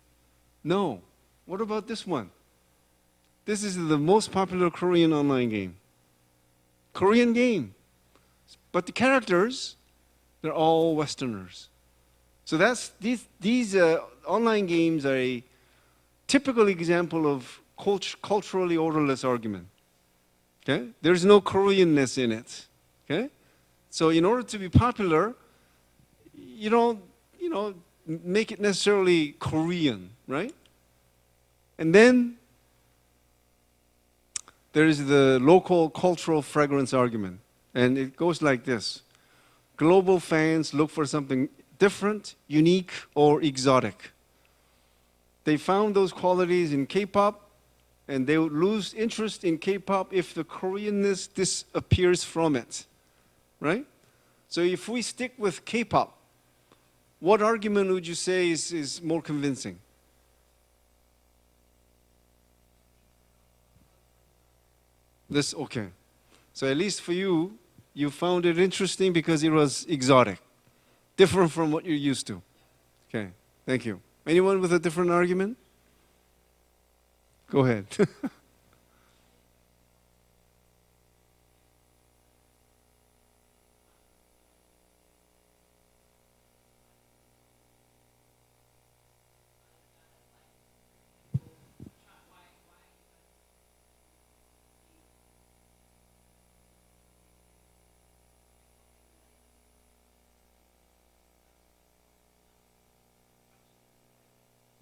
No. What about this one? This is the most popular Korean online game. Korean game. But the characters, they're all Westerners. So that's these online games are a typical example of culturally odorless argument. Okay? There's no Koreanness in it. Okay? So in order to be popular, you don't, make it necessarily Korean, right? And then there is the local cultural fragrance argument. And it goes like this. Global fans look for something different, unique, or exotic. They found those qualities in K-pop, and they would lose interest in K-pop if the Koreanness disappears from it, right? So if we stick with K-pop, what argument would you say is more convincing? This, okay. So at least for you, you found it interesting because it was exotic, different from what you're used to. Okay, thank you. Anyone with a different argument? Go ahead.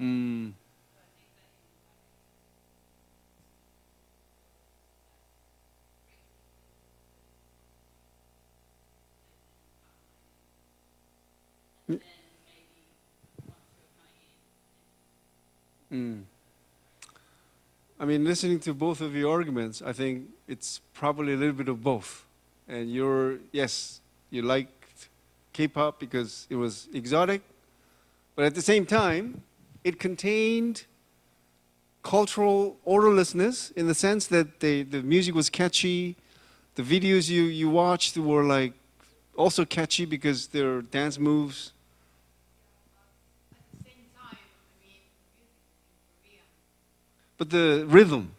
Mm, mm. I mean, listening to both of your arguments, I think it's probably a little bit of both. And yes, you liked K-pop because it was exotic, but at the same time, it contained cultural odorlessness in the sense that the music was catchy, the videos you watched were like also catchy because they're dance moves. But the rhythm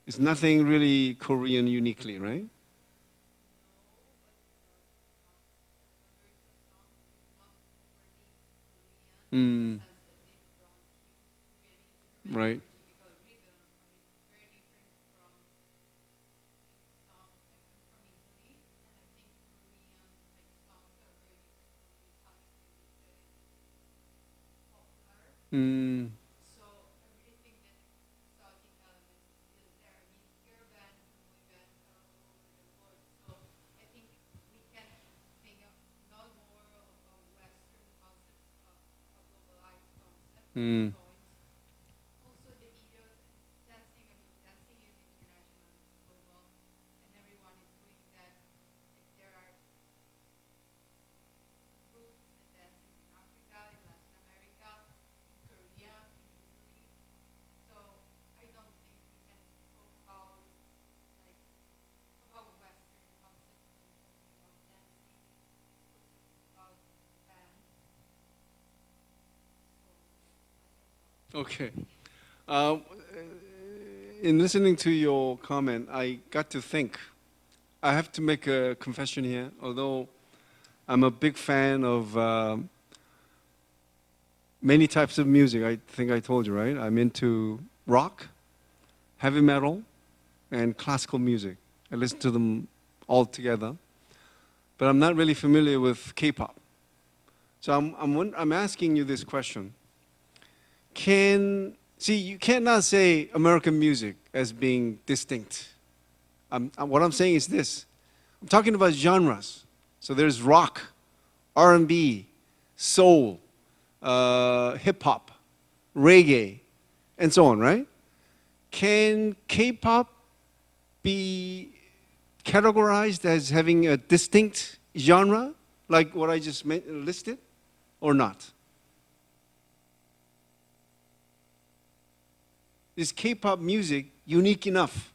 is nothing really Korean uniquely, right? Mm, right. Mm. So I really think that Saudi element is still there. I mean, urban, movement all over the world. So I think we can think of not more of a Western concept, a globalized concept of Mm. joint. Also the videos and dancing, I mean, dancing is international, it's global, and everyone is doing that. Like there are groups that dance in Africa, in Latin America, in Korea, in Italy. So I don't think we can talk about like about Western concept when talking about dancing, about band. So Okay. Uh, in listening to your comment, I got to think. I have to make a confession here. Although I'm a big fan of many types of music, I think I told you, right? I'm into rock, heavy metal, and classical music. I listen to them all together. But I'm not really familiar with K-pop. So I'm asking you this question. See, you cannot say American music as being distinct. What I'm saying is this. I'm talking about genres. So there's rock, R&B, soul, hip hop, reggae, and so on, right? Can K-pop be categorized as having a distinct genre, like what I just listed, or not? Is K-pop music unique enough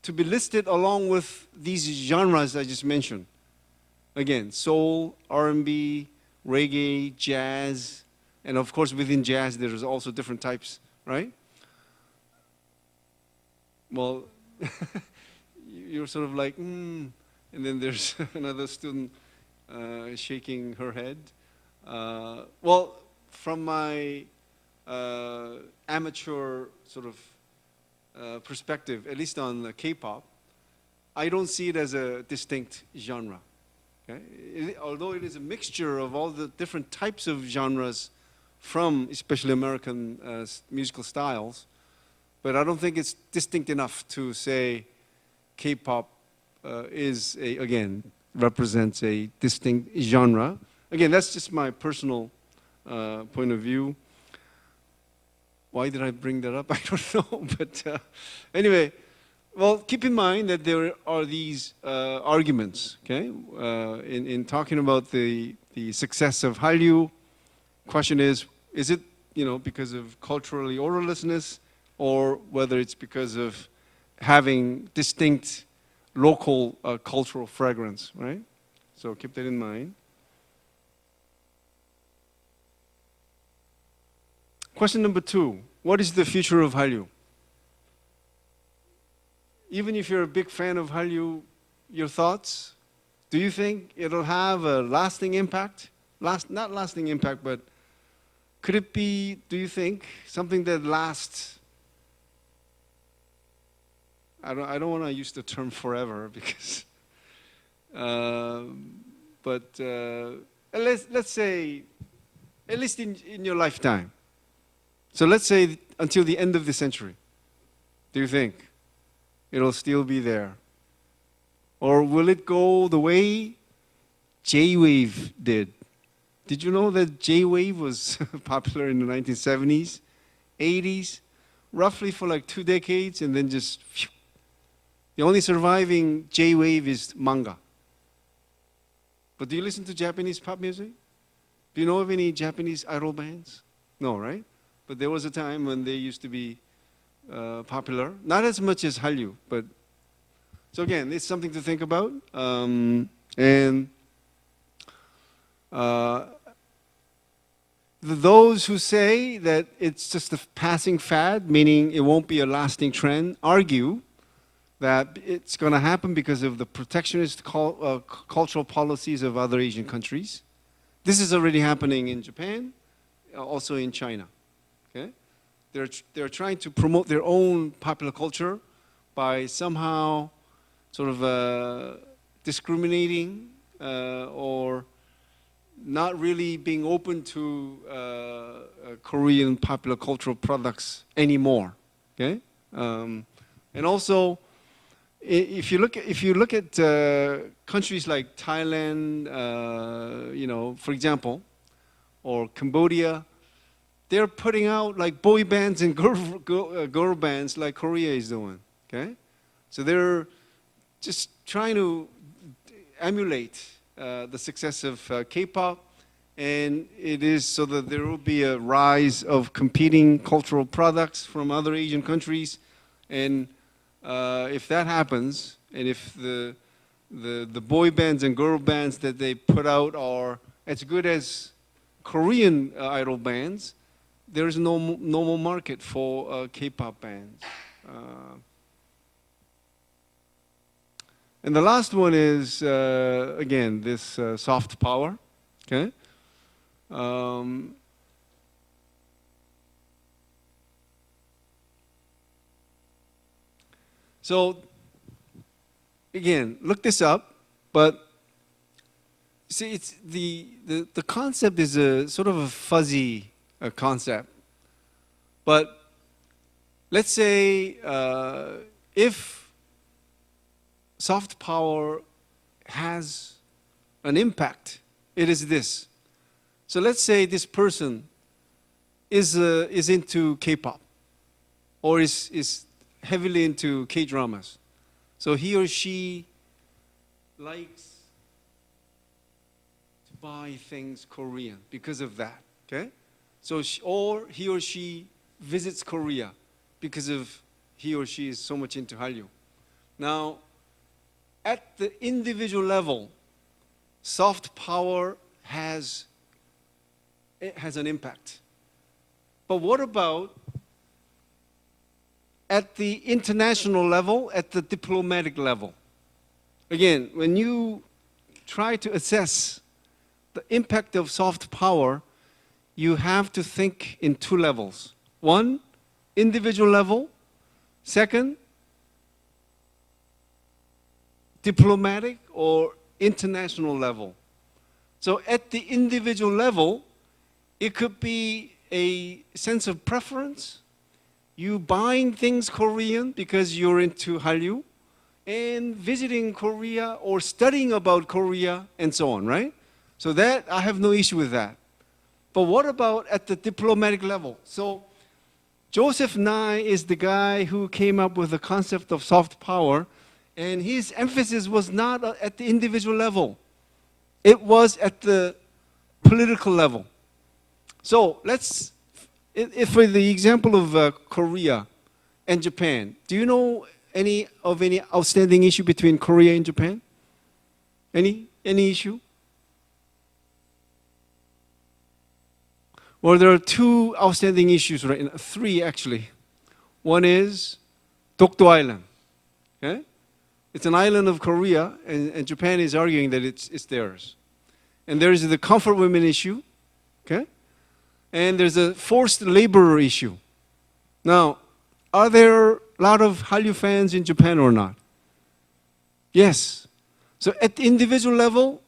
to be listed along with these genres I just mentioned? Again, soul, R&B, reggae, jazz, and of course within jazz there's also different types, right? Well, you're sort of like, and then there's another student shaking her head. Well, from my amateur sort of perspective, at least on K-pop, I don't see it as a distinct genre. Okay? Although it is a mixture of all the different types of genres from especially American musical styles, but I don't think it's distinct enough to say K-pop again, represents a distinct genre. Again, that's just my personal point of view. Why did I bring that up? I don't know. But anyway, well, keep in mind that there are these arguments, okay? In talking about the success of Hallyu, question is it, because of culturally orderlessness, or whether it's because of having distinct local cultural fragrance, right? So keep that in mind. Question number 2, what is the future of Hallyu? Even if you're a big fan of Hallyu, your thoughts? Do you think it'll have a lasting impact? Not lasting impact, but could it be, do you think, something that lasts? I don't want to use the term forever because, but let's say, at least in your lifetime. So let's say until the end of the century. Do you think it'll still be there? Or will it go the way J-Wave did? Did you know that J-Wave was popular in the 1970s, 80s, roughly for like 2 decades, and then just phew. The only surviving J-Wave is manga. But do you listen to Japanese pop music? Do you know of any Japanese idol bands? No, right? But there was a time when they used to be popular. Not as much as Hallyu, but so again, it's something to think about. Those who say that it's just a passing fad, meaning it won't be a lasting trend, argue that it's going to happen because of the protectionist cultural policies of other Asian countries. This is already happening in Japan, also in China. Okay? They're trying to promote their own popular culture by somehow sort of discriminating or not really being open to Korean popular cultural products anymore. Okay, and also if you look at countries like Thailand, for example, or Cambodia, they're putting out like boy bands and girl bands like Korea is doing. Okay, so they're just trying to emulate the success of K-pop, and it is so that there will be a rise of competing cultural products from other Asian countries, and if that happens, and if the boy bands and girl bands that they put out are as good as Korean idol bands, there is no more market for K-pop bands. And the last one is, again, this soft power, okay? So, again, look this up, but see, it's the concept is a sort of a fuzzy concept. But let's say if soft power has an impact, it is this. So let's say this person is into K-pop, or is heavily into K-dramas. So he or she likes to buy things Korean because of that. Okay, so or he or she visits Korea because of he or she is so much into Hallyu. Now, at the individual level, soft power has an impact. But what about at the international level, at the diplomatic level? Again, when you try to assess the impact of soft power, you have to think in two levels. One, individual level. Second, diplomatic or international level. So at the individual level, it could be a sense of preference. You buying things Korean because you're into Hallyu, and visiting Korea or studying about Korea and so on, right? So that, I have no issue with that. But what about at the diplomatic level? So Joseph Nye is the guy who came up with the concept of soft power, and his emphasis was not at the individual level. It was at the political level. So let's, if for the example of Korea and Japan, do you know any outstanding issue between Korea and Japan? Any issue? Well, there are two outstanding issues right now, three actually. One is Dokdo Island. Okay? It's an island of Korea, and Japan is arguing that it's theirs. And there is the comfort women issue. Okay? And there's a forced labor issue. Now, are there a lot of Hallyu fans in Japan or not? Yes. So at the individual level,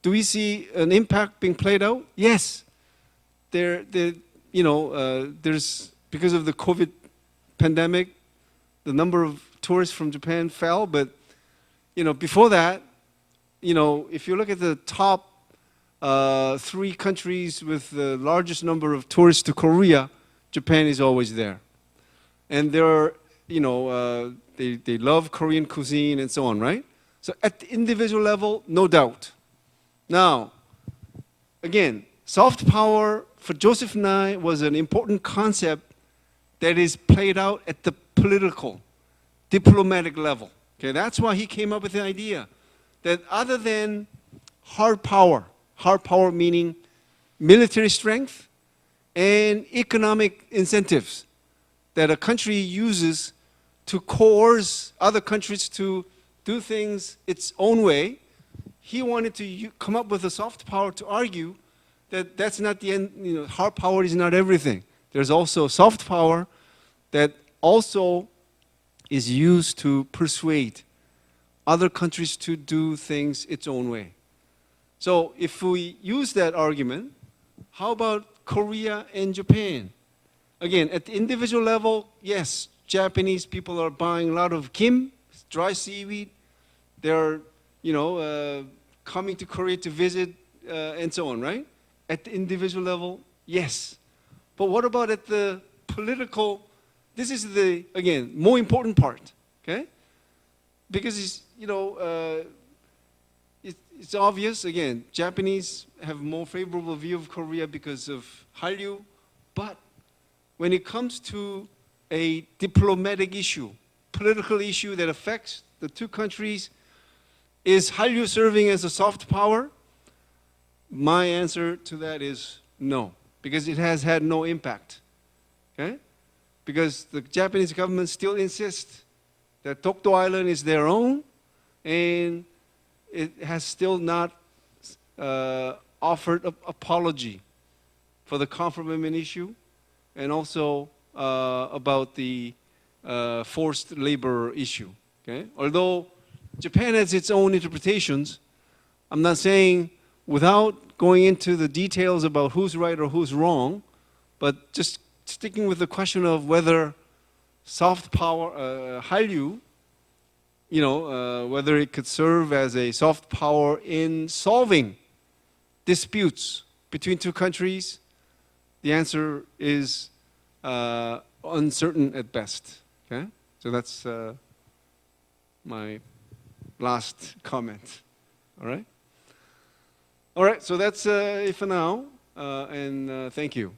do we see an impact being played out? Yes. There's because of the COVID pandemic, the number of tourists from Japan fell, but before that, if you look at the top 3 countries with the largest number of tourists to Korea, Japan is always there. And they're, they love Korean cuisine and so on, right? So at the individual level, no doubt. Now, again, soft power for Joseph Nye was an important concept that is played out at the political, diplomatic level. Okay, that's why he came up with the idea that other than hard power meaning military strength and economic incentives that a country uses to coerce other countries to do things its own way, he wanted to come up with a soft power to argue that that's not the end, hard power is not everything. There's also soft power that also is used to persuade other countries to do things its own way. So if we use that argument, how about Korea and Japan? Again, at the individual level, yes, Japanese people are buying a lot of kim, dry seaweed. They're, coming to Korea to visit and so on, right? At the individual level, yes. But what about at the political? This is the, again, more important part, okay? Because it's obvious, again, Japanese have more favorable view of Korea because of Hallyu, but when it comes to a diplomatic issue, political issue that affects the two countries, is Hallyu serving as a soft power? My answer to that is no, because it has had no impact, okay? Because the Japanese government still insists that Dokdo Island is their own, and it has still not offered an apology for the confirmation issue, and also about the forced labor issue. Okay? Although Japan has its own interpretations, I'm not saying without going into the details about who's right or who's wrong, but just sticking with the question of whether soft power, Hallyu, whether it could serve as a soft power in solving disputes between two countries, the answer is uncertain at best. Okay? So that's my last comment. All right? All right, so that's it for now, and thank you.